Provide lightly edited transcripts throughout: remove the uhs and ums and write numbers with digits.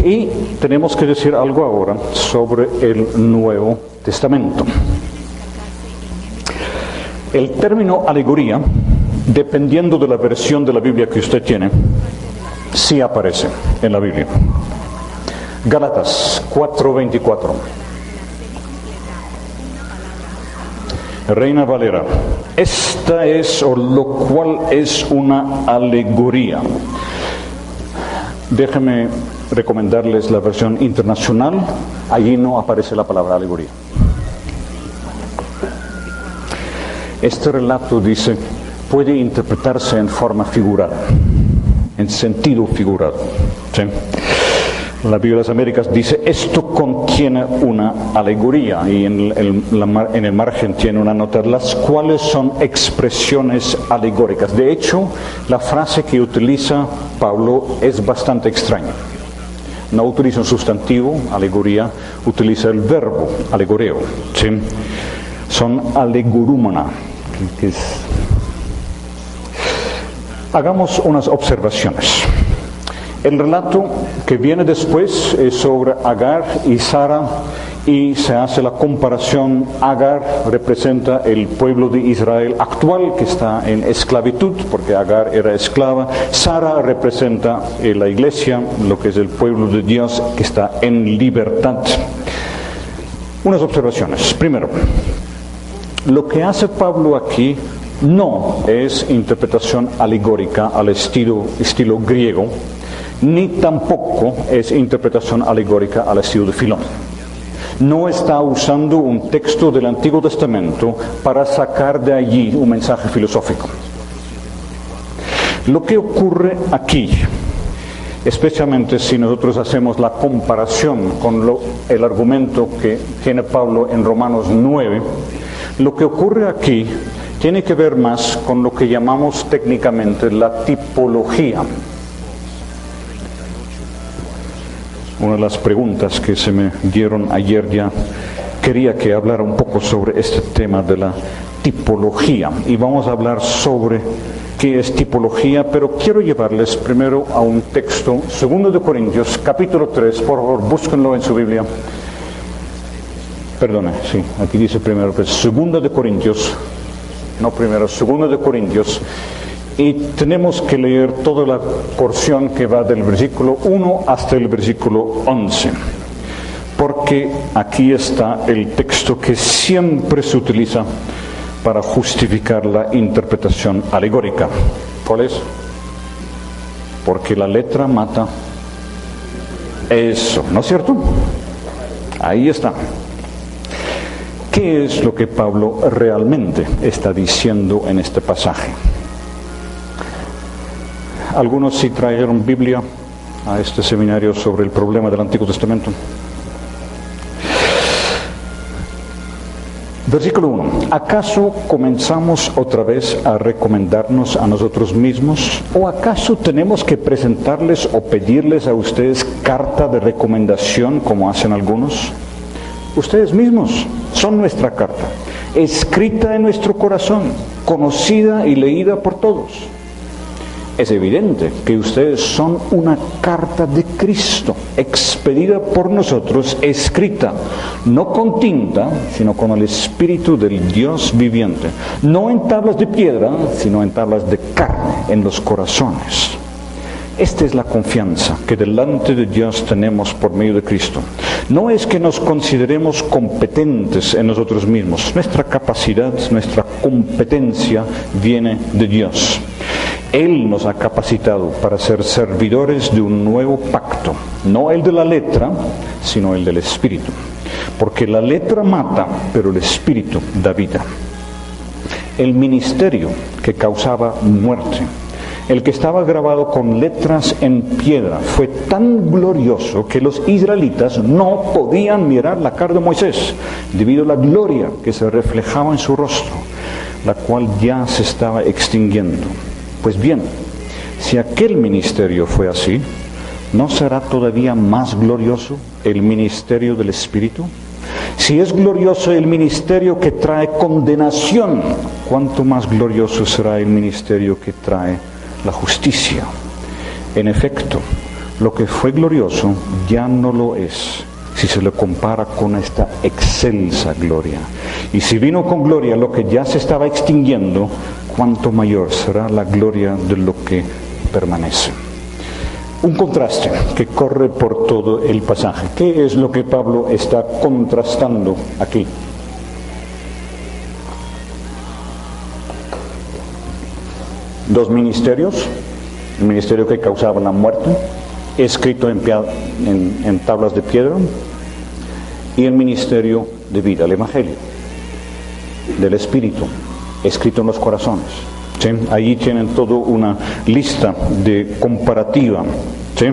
Y tenemos que decir algo ahora sobre el Nuevo Testamento. El término alegoría, dependiendo de la versión de la Biblia que usted tiene, sí aparece en la Biblia. Gálatas 4:24. Reina Valera. Esta es, o lo cual es una alegoría. Déjenme recomendarles la versión internacional. Allí no aparece la palabra alegoría. Este relato dice, puede interpretarse en forma figurada, en sentido figurado. ¿Sí? La Biblia de las Américas dice, esto contiene una alegoría, y en el margen tiene una nota, las cuales son expresiones alegóricas. De hecho, la frase que utiliza Pablo es bastante extraña. No utiliza un sustantivo, alegoría, utiliza el verbo, alegoreo. ¿Sí? Son alegorúmena. Hagamos unas observaciones. El relato que viene después es sobre Agar y Sara, y se hace la comparación. Agar representa el pueblo de Israel actual que está en esclavitud, porque Agar era esclava. Sara representa la iglesia, lo que es el pueblo de Dios que está en libertad. Unas observaciones. Primero, lo que hace Pablo aquí no es interpretación alegórica al estilo griego, ni tampoco es interpretación alegórica al estilo de Filón. No está usando un texto del Antiguo Testamento para sacar de allí un mensaje filosófico. Lo que ocurre aquí, especialmente si nosotros hacemos la comparación con el argumento que tiene Pablo en Romanos 9, lo que ocurre aquí tiene que ver más con lo que llamamos técnicamente la tipología. Una de las preguntas que se me dieron ayer, ya quería que hablara un poco sobre este tema de la tipología, y vamos a hablar sobre qué es tipología, pero quiero llevarles primero a un texto, 2 de Corintios, capítulo 3, por favor, búsquenlo en su Biblia. Perdone, sí, aquí dice primero, pues 2 de Corintios, no primero, 2 de Corintios, y tenemos que leer toda la porción que va del versículo 1 hasta el versículo 11, porque aquí está el texto que siempre se utiliza para justificar la interpretación alegórica. ¿Cuál es? Porque la letra mata. Eso, ¿no es cierto? Ahí está. ¿Qué es lo que Pablo realmente está diciendo en este pasaje? Algunos sí trajeron Biblia a este seminario sobre el problema del Antiguo Testamento. Versículo 1. ¿Acaso comenzamos otra vez a recomendarnos a nosotros mismos? ¿O acaso tenemos que presentarles o pedirles a ustedes carta de recomendación como hacen algunos? Ustedes mismos son nuestra carta, escrita en nuestro corazón, conocida y leída por todos. Es evidente que ustedes son una carta de Cristo, expedida por nosotros, escrita, no con tinta, sino con el Espíritu del Dios viviente, no en tablas de piedra, sino en tablas de carne, en los corazones. Esta es la confianza que delante de Dios tenemos por medio de Cristo. No es que nos consideremos competentes en nosotros mismos. Nuestra capacidad, nuestra competencia viene de Dios. Él nos ha capacitado para ser servidores de un nuevo pacto, no el de la letra, sino el del Espíritu. Porque la letra mata, pero el Espíritu da vida. El ministerio que causaba muerte, el que estaba grabado con letras en piedra, fue tan glorioso que los israelitas no podían mirar la cara de Moisés, debido a la gloria que se reflejaba en su rostro, la cual ya se estaba extinguiendo. Pues bien, si aquel ministerio fue así, ¿no será todavía más glorioso el ministerio del Espíritu? Si es glorioso el ministerio que trae condenación, ¿cuánto más glorioso será el ministerio que trae la justicia? En efecto, lo que fue glorioso ya no lo es si se le compara con esta excelsa gloria. Y si vino con gloria lo que ya se estaba extinguiendo, cuánto mayor será la gloria de lo que permanece. Un contraste que corre por todo el pasaje. ¿Qué es lo que Pablo está contrastando aquí? Dos ministerios, el ministerio que causaba la muerte, escrito en tablas de piedra, y el ministerio de vida, el Evangelio del Espíritu, escrito en los corazones. ¿Sí? Allí tienen toda una lista de comparativa. ¿Sí?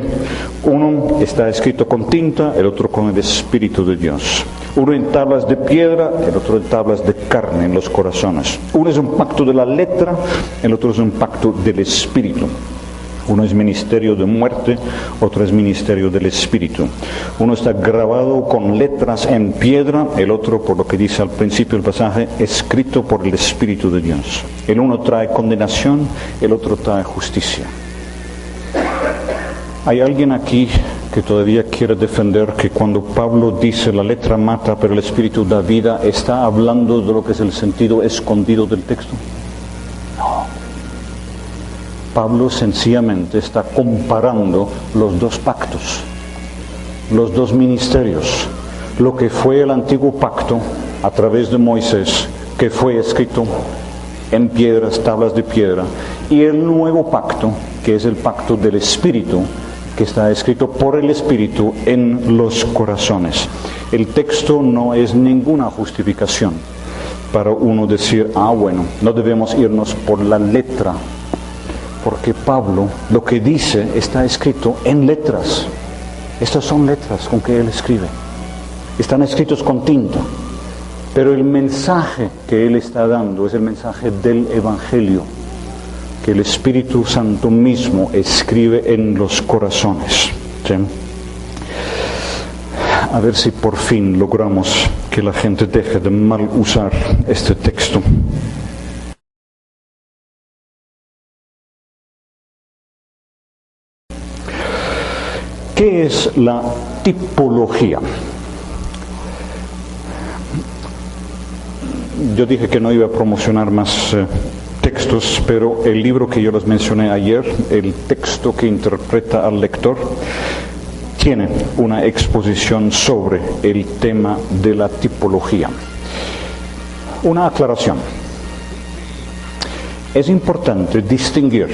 Uno está escrito con tinta, el otro con el Espíritu de Dios. Uno en tablas de piedra, el otro en tablas de carne en los corazones. Uno es un pacto de la letra, el otro es un pacto del Espíritu. Uno es ministerio de muerte, otro es ministerio del Espíritu. Uno está grabado con letras en piedra, el otro, por lo que dice al principio del pasaje, escrito por el Espíritu de Dios. El uno trae condenación, el otro trae justicia. ¿Hay alguien aquí que todavía quiere defender que cuando Pablo dice la letra mata pero el Espíritu da vida, está hablando de lo que es el sentido escondido del texto? No. Pablo sencillamente está comparando los dos pactos, los dos ministerios, lo que fue el antiguo pacto a través de Moisés, que fue escrito en piedras, tablas de piedra, y el nuevo pacto, que es el pacto del Espíritu, que está escrito por el Espíritu en los corazones. El texto no es ninguna justificación para uno decir, bueno, no debemos irnos por la letra, porque Pablo lo que dice está escrito en letras. Estas son letras con que él escribe. Están escritos con tinta. Pero el mensaje que él está dando es el mensaje del Evangelio, que el Espíritu Santo mismo escribe en los corazones. ¿Sí? A ver si por fin logramos que la gente deje de mal usar este texto. ¿Qué es la tipología? Yo dije que no iba a promocionar más textos, pero el libro que yo les mencioné ayer, el texto que interpreta al lector, tiene una exposición sobre el tema de la tipología. Una aclaración. Es importante distinguir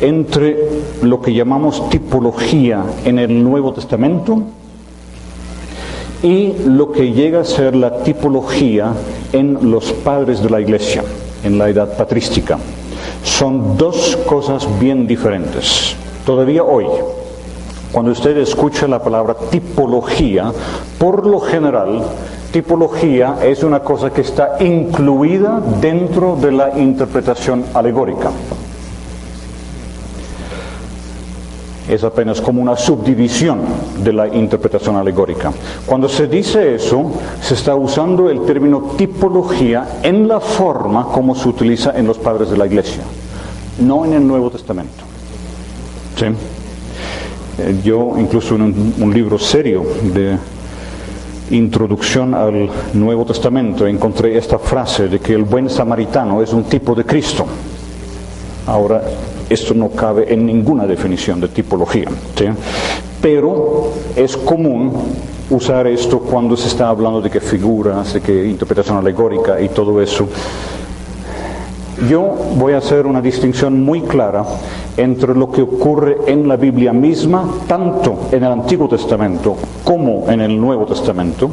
entre lo que llamamos tipología en el Nuevo Testamento y lo que llega a ser la tipología en los padres de la Iglesia, en la edad patrística. Son dos cosas bien diferentes. Todavía hoy, cuando usted escucha la palabra tipología, por lo general, tipología es una cosa que está incluida dentro de la interpretación alegórica. Es apenas como una subdivisión de la interpretación alegórica. Cuando se dice eso, se está usando el término tipología en la forma como se utiliza en los padres de la Iglesia, no en el Nuevo Testamento. ¿Sí? Yo, incluso en un libro serio de introducción al Nuevo Testamento, encontré esta frase de que el buen samaritano es un tipo de Cristo. Ahora, esto no cabe en ninguna definición de tipología, ¿sí? Pero es común usar esto cuando se está hablando de que figuras, de que interpretación alegórica y todo eso. Yo voy a hacer una distinción muy clara entre lo que ocurre en la Biblia misma, tanto en el Antiguo Testamento como en el Nuevo Testamento,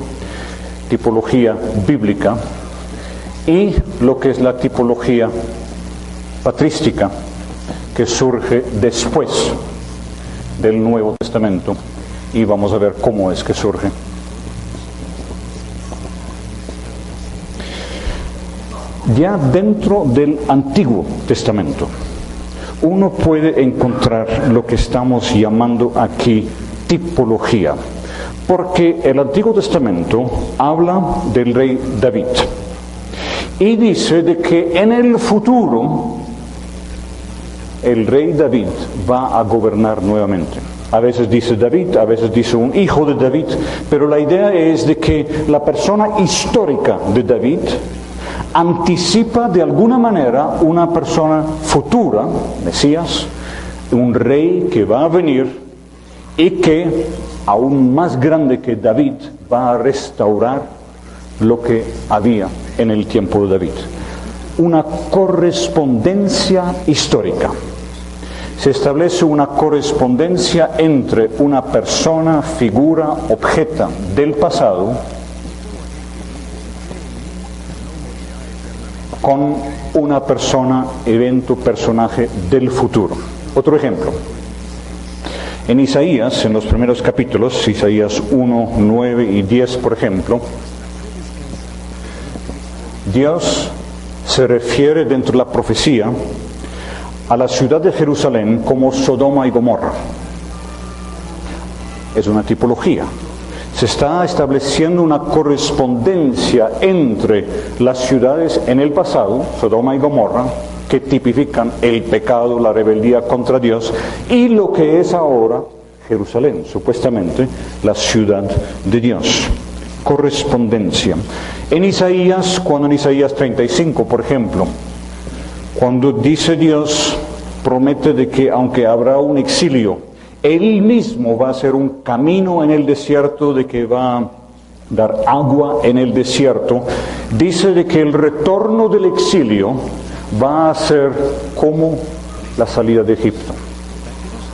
tipología bíblica, y lo que es la tipología patrística, que surge después del Nuevo Testamento, y vamos a ver cómo es que surge. Ya dentro del Antiguo Testamento, uno puede encontrar lo que estamos llamando aquí tipología, porque el Antiguo Testamento habla del rey David y dice de que en el futuro el rey David va a gobernar nuevamente. A veces dice David, a veces dice un hijo de David, pero la idea es de que la persona histórica de David anticipa de alguna manera una persona futura, Mesías, un rey que va a venir y que, aún más grande que David, va a restaurar lo que había en el tiempo de David. Una correspondencia histórica. Se establece una correspondencia entre una persona, figura, objeto del pasado con una persona, evento, personaje del futuro. Otro ejemplo. En Isaías, en los primeros capítulos, Isaías 1, 9 y 10, por ejemplo, Dios se refiere dentro de la profecía a la ciudad de Jerusalén como Sodoma y Gomorra. Es una tipología. Se está estableciendo una correspondencia entre las ciudades en el pasado, Sodoma y Gomorra, que tipifican el pecado, la rebeldía contra Dios, y lo que es ahora Jerusalén, supuestamente la ciudad de Dios. Correspondencia. En Isaías, cuando en Isaías 35, por ejemplo, cuando dice Dios, promete de que aunque habrá un exilio, Él mismo va a hacer un camino en el desierto, de que va a dar agua en el desierto, dice de que el retorno del exilio va a ser como la salida de Egipto.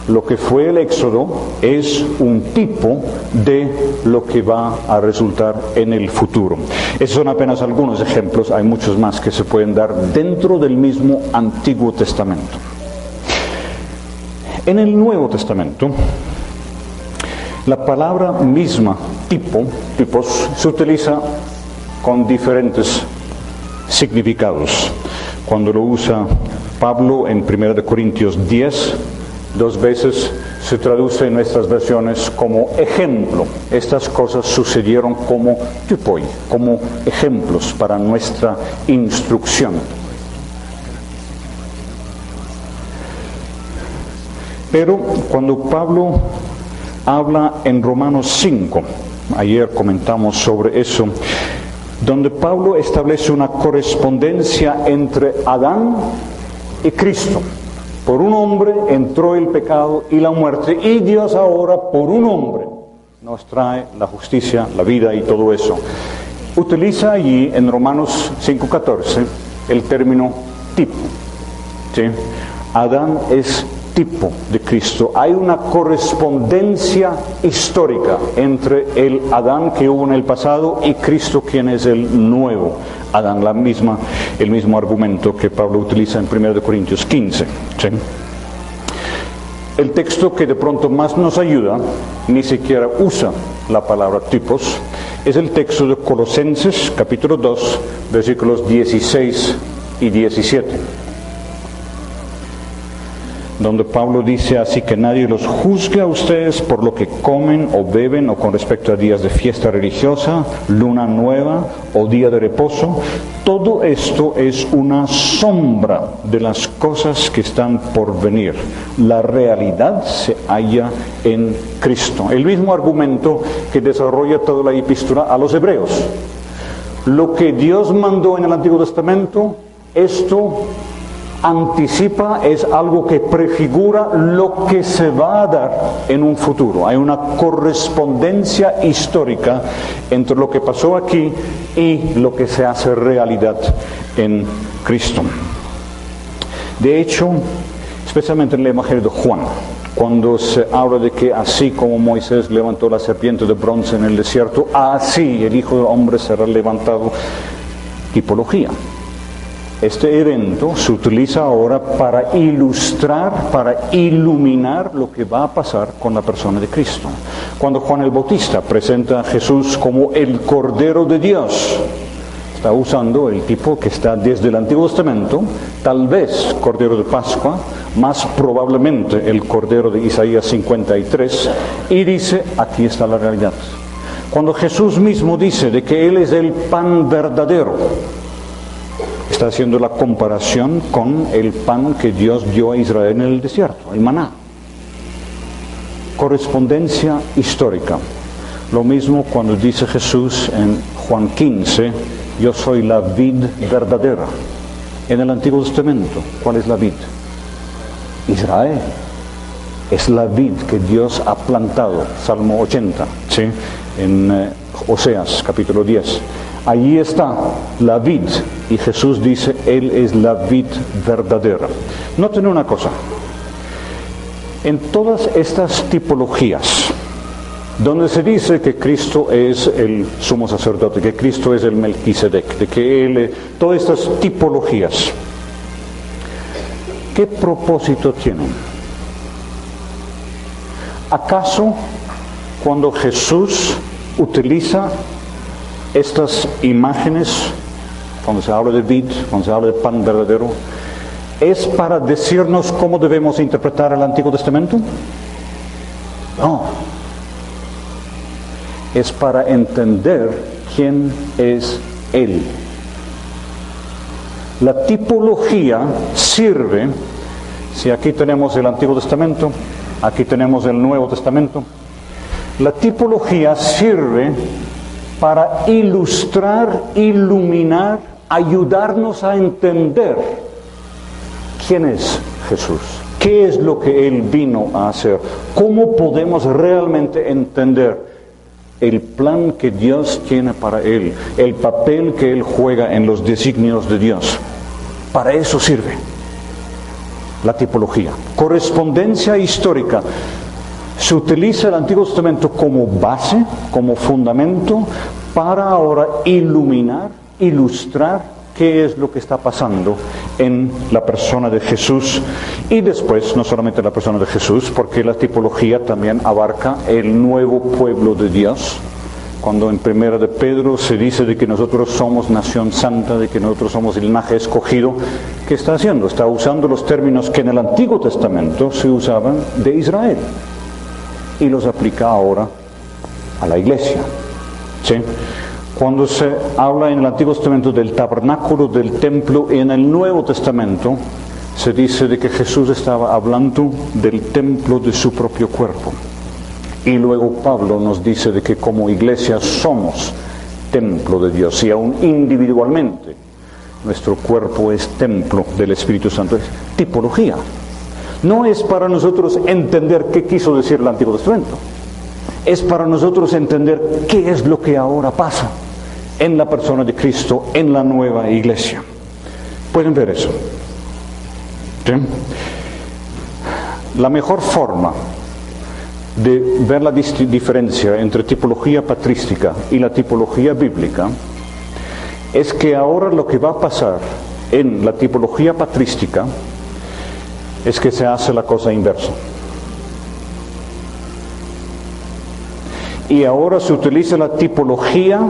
Lo que fue el éxodo es un tipo de lo que va a resultar en el futuro. Esos son apenas algunos ejemplos, hay muchos más que se pueden dar dentro del mismo Antiguo Testamento. En el Nuevo Testamento, la palabra misma, tipos, se utiliza con diferentes significados. Cuando lo usa Pablo en 1 Corintios 10, 2 veces se traduce en nuestras versiones como ejemplo. Estas cosas sucedieron como typoi, como ejemplos para nuestra instrucción. Pero cuando Pablo habla en Romanos 5, ayer comentamos sobre eso, donde Pablo establece una correspondencia entre Adán y Cristo. Por un hombre entró el pecado y la muerte, y Dios ahora por un hombre nos trae la justicia, la vida y todo eso. Utiliza allí en Romanos 5:14 el término tipo. ¿Sí? Adán es tipo de Cristo. Hay una correspondencia histórica entre el Adán que hubo en el pasado y Cristo, quien es el nuevo Adán. El mismo argumento que Pablo utiliza en 1 Corintios 15. ¿Sí? El texto que de pronto más nos ayuda, ni siquiera usa la palabra tipos, es el texto de Colosenses capítulo 2, versículos 16 y 17. Donde Pablo dice: así que nadie los juzgue a ustedes por lo que comen o beben, o con respecto a días de fiesta religiosa, luna nueva o día de reposo. Todo esto es una sombra de las cosas que están por venir. La realidad se halla en Cristo. El mismo argumento que desarrolla toda la epístola a los hebreos. Lo que Dios mandó en el Antiguo Testamento, esto anticipa, es algo que prefigura lo que se va a dar en un futuro. Hay una correspondencia histórica entre lo que pasó aquí y lo que se hace realidad en Cristo. De hecho, especialmente en el Evangelio de Juan, cuando se habla de que así como Moisés levantó la serpiente de bronce en el desierto, así el Hijo del Hombre será levantado. Tipología. Este evento se utiliza ahora para ilustrar, para iluminar lo que va a pasar con la persona de Cristo. Cuando Juan el Bautista presenta a Jesús como el Cordero de Dios, está usando el tipo que está desde el Antiguo Testamento, tal vez Cordero de Pascua, más probablemente el Cordero de Isaías 53, y dice: aquí está la realidad. Cuando Jesús mismo dice de que Él es el pan verdadero, Está haciendo la comparación con el pan que Dios dio a Israel en el desierto, el maná. Correspondencia histórica. Lo mismo cuando dice Jesús en Juan 15, yo soy la vid verdadera. En el Antiguo Testamento, ¿cuál es la vid? Israel. Es la vid que Dios ha plantado, Salmo 80, ¿sí? En Oseas, capítulo 10. Allí está la vid, y Jesús dice, Él es la vid verdadera. Noten una cosa, en todas estas tipologías, donde se dice que Cristo es el sumo sacerdote, que Cristo es el Melquisedec, de que Él, todas estas tipologías, ¿qué propósito tienen? ¿Acaso cuando Jesús utiliza estas imágenes, cuando se habla de vid, cuando se habla de pan verdadero, es para decirnos cómo debemos interpretar el Antiguo Testamento? No. Es para entender quién es Él. La tipología sirve, si aquí tenemos el Antiguo Testamento, aquí tenemos el Nuevo Testamento, la tipología sirve para ilustrar, iluminar, ayudarnos a entender quién es Jesús, qué es lo que Él vino a hacer, cómo podemos realmente entender el plan que Dios tiene para Él, el papel que Él juega en los designios de Dios. Para eso sirve la tipología. Correspondencia histórica. Se utiliza el Antiguo Testamento como base, como fundamento, para ahora iluminar, ilustrar qué es lo que está pasando en la persona de Jesús. Y después, no solamente la persona de Jesús, porque la tipología también abarca el nuevo pueblo de Dios. Cuando en Primera de Pedro se dice de que nosotros somos nación santa, de que nosotros somos el linaje escogido, ¿qué está haciendo? Está usando los términos que en el Antiguo Testamento se usaban de Israel y los aplica ahora a la iglesia. ¿Sí? Cuando se habla en el Antiguo Testamento del tabernáculo, del templo, y en el Nuevo Testamento se dice de que Jesús estaba hablando del templo de su propio cuerpo. Y luego Pablo nos dice de que como iglesia somos templo de Dios, y aún individualmente nuestro cuerpo es templo del Espíritu Santo. Es tipología. No es para nosotros entender qué quiso decir el Antiguo Testamento. Es para nosotros entender qué es lo que ahora pasa en la persona de Cristo, en la nueva iglesia. ¿Pueden ver eso? ¿Sí? La mejor forma de ver la diferencia entre tipología patrística y la tipología bíblica es que ahora lo que va a pasar en la tipología patrística es que se hace la cosa inversa. Y ahora se utiliza la tipología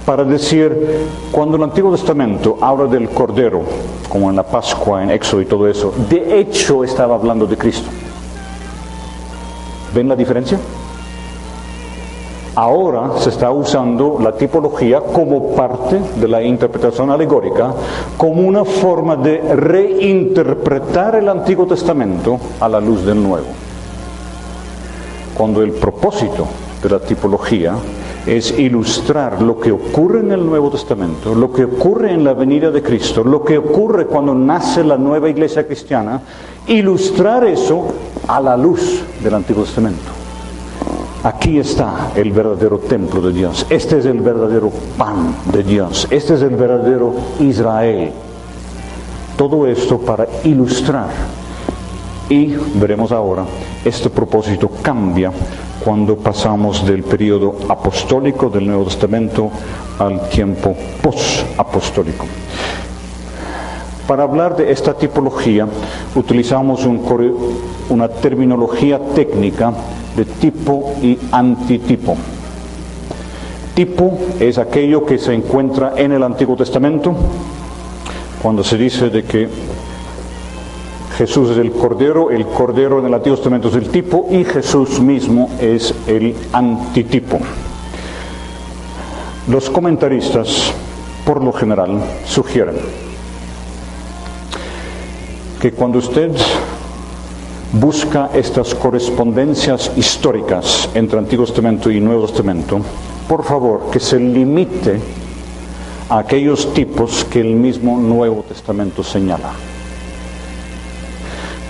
para decir, cuando el Antiguo Testamento habla del Cordero, como en la Pascua, en Éxodo y todo eso, de hecho estaba hablando de Cristo. ¿Ven la diferencia? Ahora se está usando la tipología como parte de la interpretación alegórica, como una forma de reinterpretar el Antiguo Testamento a la luz del Nuevo. Cuando el propósito de la tipología es ilustrar lo que ocurre en el Nuevo Testamento, lo que ocurre en la venida de Cristo, lo que ocurre cuando nace la nueva iglesia cristiana, ilustrar eso a la luz del Antiguo Testamento. Aquí está el verdadero templo de Dios. Este es el verdadero pan de Dios. Este es el verdadero Israel. Todo esto para ilustrar. Y veremos ahora, este propósito cambia cuando pasamos del periodo apostólico del Nuevo Testamento al tiempo post-apostólico. Para hablar de esta tipología, utilizamos una terminología técnica de tipo y antitipo. Tipo es aquello que se encuentra en el Antiguo Testamento, cuando se dice de que Jesús es el Cordero en el Antiguo Testamento es el tipo y Jesús mismo es el antitipo. Los comentaristas, por lo general, sugieren que cuando usted busca estas correspondencias históricas entre Antiguo Testamento y Nuevo Testamento, por favor, que se limite a aquellos tipos que el mismo Nuevo Testamento señala.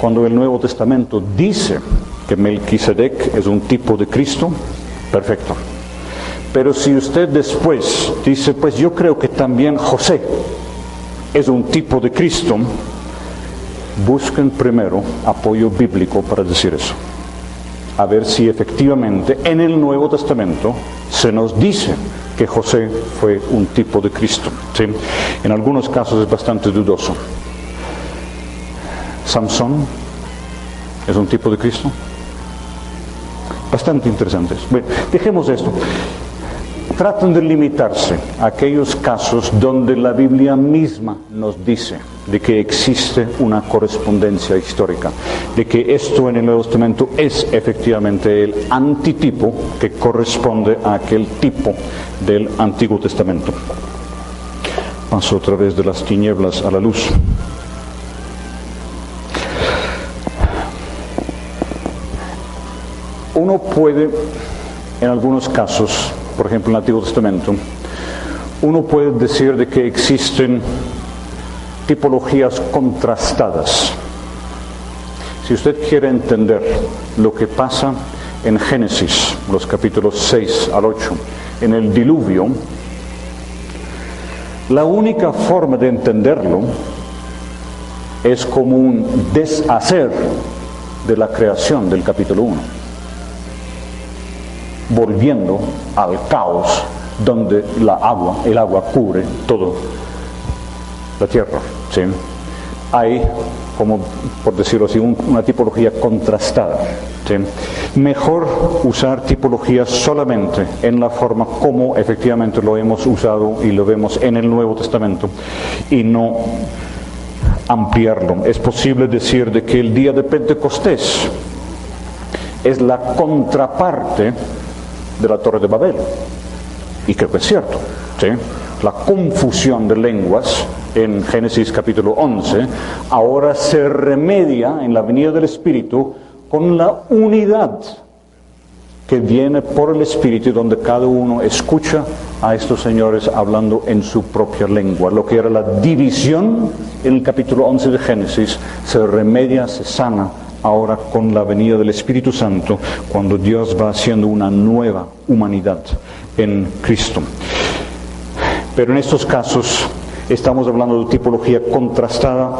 Cuando el Nuevo Testamento dice que Melquisedec es un tipo de Cristo, perfecto. Pero si usted después dice, pues yo creo que también José es un tipo de Cristo, busquen primero apoyo bíblico para decir eso. A ver si efectivamente en el Nuevo Testamento se nos dice que José fue un tipo de Cristo, ¿sí? En algunos casos es bastante dudoso. ¿Sansón es un tipo de Cristo? Bastante interesantes. Bueno, dejemos esto. Tratan de limitarse a aquellos casos donde la Biblia misma nos dice de que existe una correspondencia histórica, de que esto en el Nuevo Testamento es efectivamente el antitipo que corresponde a aquel tipo del Antiguo Testamento. Paso otra vez de las tinieblas a la luz. Uno puede, en algunos casos, por ejemplo en el Antiguo Testamento, uno puede decir de que existen tipologías contrastadas. Si usted quiere entender lo que pasa en Génesis, los capítulos 6 al 8, en el diluvio, la única forma de entenderlo es como un deshacer de la creación del capítulo 1. Volviendo al caos donde el agua cubre todo la tierra, ¿sí? Hay, como por decirlo así, una tipología contrastada, ¿sí? Mejor usar tipologías solamente en la forma como efectivamente lo hemos usado y lo vemos en el Nuevo Testamento y no ampliarlo. Es posible decir de que el día de Pentecostés es la contraparte de la Torre de Babel, y creo que es cierto, ¿sí? La confusión de lenguas en Génesis capítulo 11 ahora se remedia en la venida del Espíritu con la unidad que viene por el Espíritu, donde cada uno escucha a estos señores hablando en su propia lengua. Lo que era la división en el capítulo 11 de Génesis se remedia, se sana ahora con la venida del Espíritu Santo, cuando Dios va haciendo una nueva humanidad en Cristo. Pero en estos casos estamos hablando de tipología contrastada,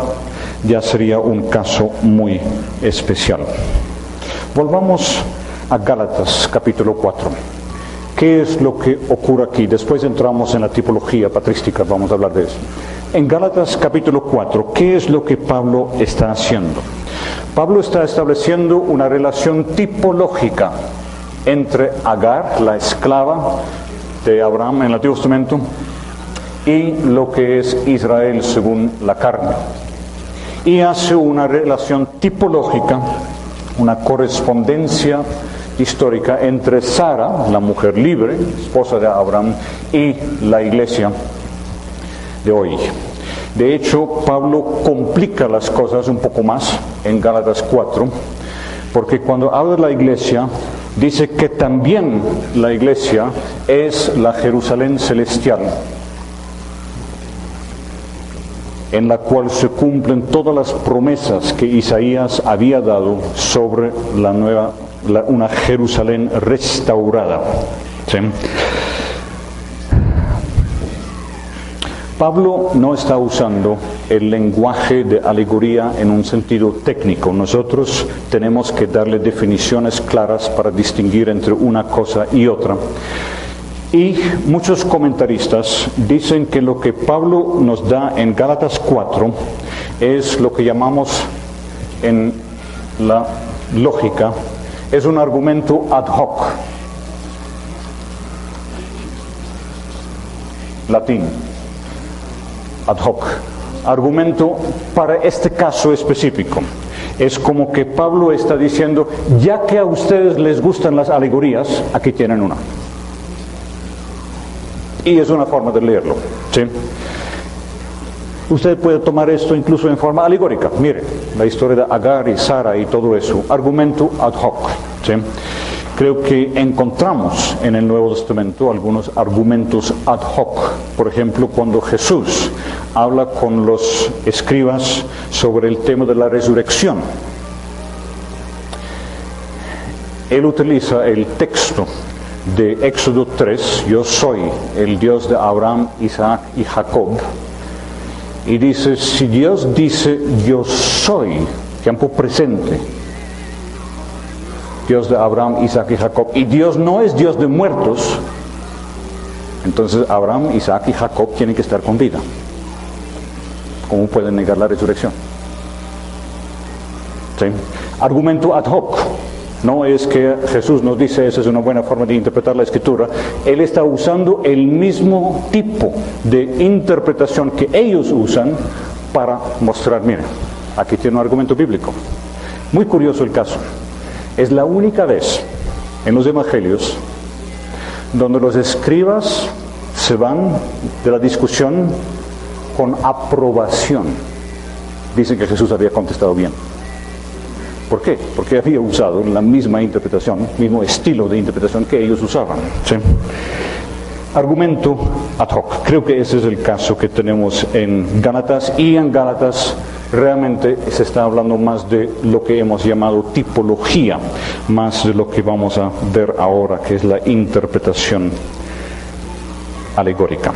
ya sería un caso muy especial. Volvamos a Gálatas capítulo 4. ¿Qué es lo que ocurre aquí? Después entramos en la tipología patrística, vamos a hablar de eso. En Gálatas capítulo 4, ¿qué es lo que Pablo está haciendo? Pablo está estableciendo una relación tipológica entre Agar, la esclava de Abraham en el Antiguo Testamento, y lo que es Israel según la carne. Y hace una relación tipológica, una correspondencia histórica entre Sara, la mujer libre, esposa de Abraham, y la iglesia de hoy. De hecho, Pablo complica las cosas un poco más en Gálatas 4, porque cuando habla de la iglesia, dice que también la iglesia es la Jerusalén celestial, en la cual se cumplen todas las promesas que Isaías había dado sobre una Jerusalén restaurada, ¿sí? Pablo no está usando el lenguaje de alegoría en un sentido técnico. Nosotros tenemos que darle definiciones claras para distinguir entre una cosa y otra. Y muchos comentaristas dicen que lo que Pablo nos da en Gálatas 4 es lo que llamamos en la lógica, es un argumento ad hoc. Latín. Ad hoc, argumento para este caso específico. Es como que Pablo está diciendo, ya que a ustedes les gustan las alegorías, aquí tienen una. Y es una forma de leerlo, ¿sí? Usted puede tomar esto incluso en forma alegórica. Mire, la historia de Agar y Sara y todo eso, argumento ad hoc. ¿Sí? Creo que encontramos en el Nuevo Testamento algunos argumentos ad hoc. Por ejemplo, cuando Jesús habla con los escribas sobre el tema de la resurrección, él utiliza el texto de Éxodo 3, yo soy el Dios de Abraham, Isaac y Jacob, y dice, si Dios dice yo soy, tiempo presente, Dios de Abraham, Isaac y Jacob, y Dios no es Dios de muertos, entonces Abraham, Isaac y Jacob tienen que estar con vida. ¿Cómo pueden negar la resurrección? ¿Sí? Argumento ad hoc. No es que Jesús nos dice, esa es una buena forma de interpretar la Escritura. Él está usando el mismo tipo de interpretación que ellos usan para mostrar, miren, aquí tiene un argumento bíblico. Muy curioso el caso. Es la única vez en los Evangelios donde los escribas se van de la discusión con aprobación. Dicen que Jesús había contestado bien. ¿Por qué? Porque había usado la misma interpretación, mismo estilo de interpretación que ellos usaban. ¿Sí? Argumento ad hoc. Creo que ese es el caso que tenemos en Gálatas, y en Gálatas realmente se está hablando más de lo que hemos llamado tipología, más de lo que vamos a ver ahora, que es la interpretación alegórica.